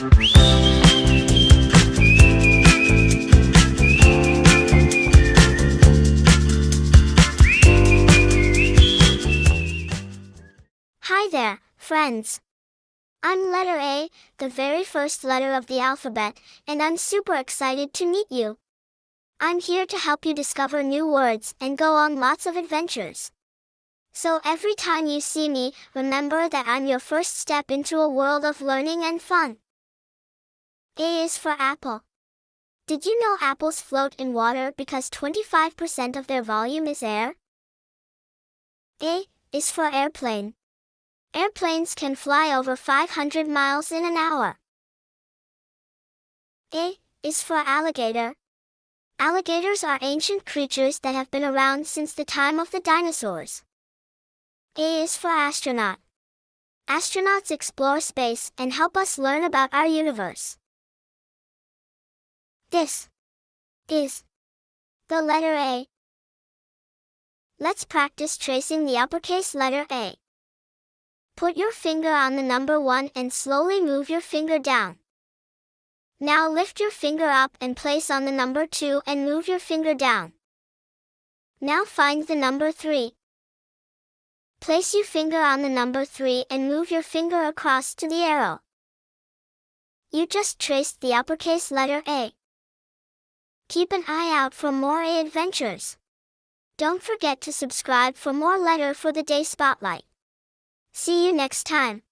Hi there, friends. I'm letter A, the very first letter of the alphabet, and I'm super excited to meet you. I'm here to help you discover new words and go on lots of adventures. So every time you see me, remember that I'm your first step into a world of learning and fun. A is for apple. Did you know apples float in water because 25% of their volume is air? A is for airplane. Airplanes can fly over 500 miles in an hour. A is for alligator. Alligators are ancient creatures that have been around since the time of the dinosaurs. A is for astronaut. Astronauts explore space and help us learn about our universe. This is the letter A. Let's practice tracing the uppercase letter A. Put your finger on the number 1 and slowly move your finger down. Now lift your finger up and place on the number 2 and move your finger down. Now find the number 3. Place your finger on the number 3 and move your finger across to the arrow. You just traced the uppercase letter A. Keep an eye out for more A adventures. Don't forget to subscribe for more Letter for the Day Spotlight. See you next time.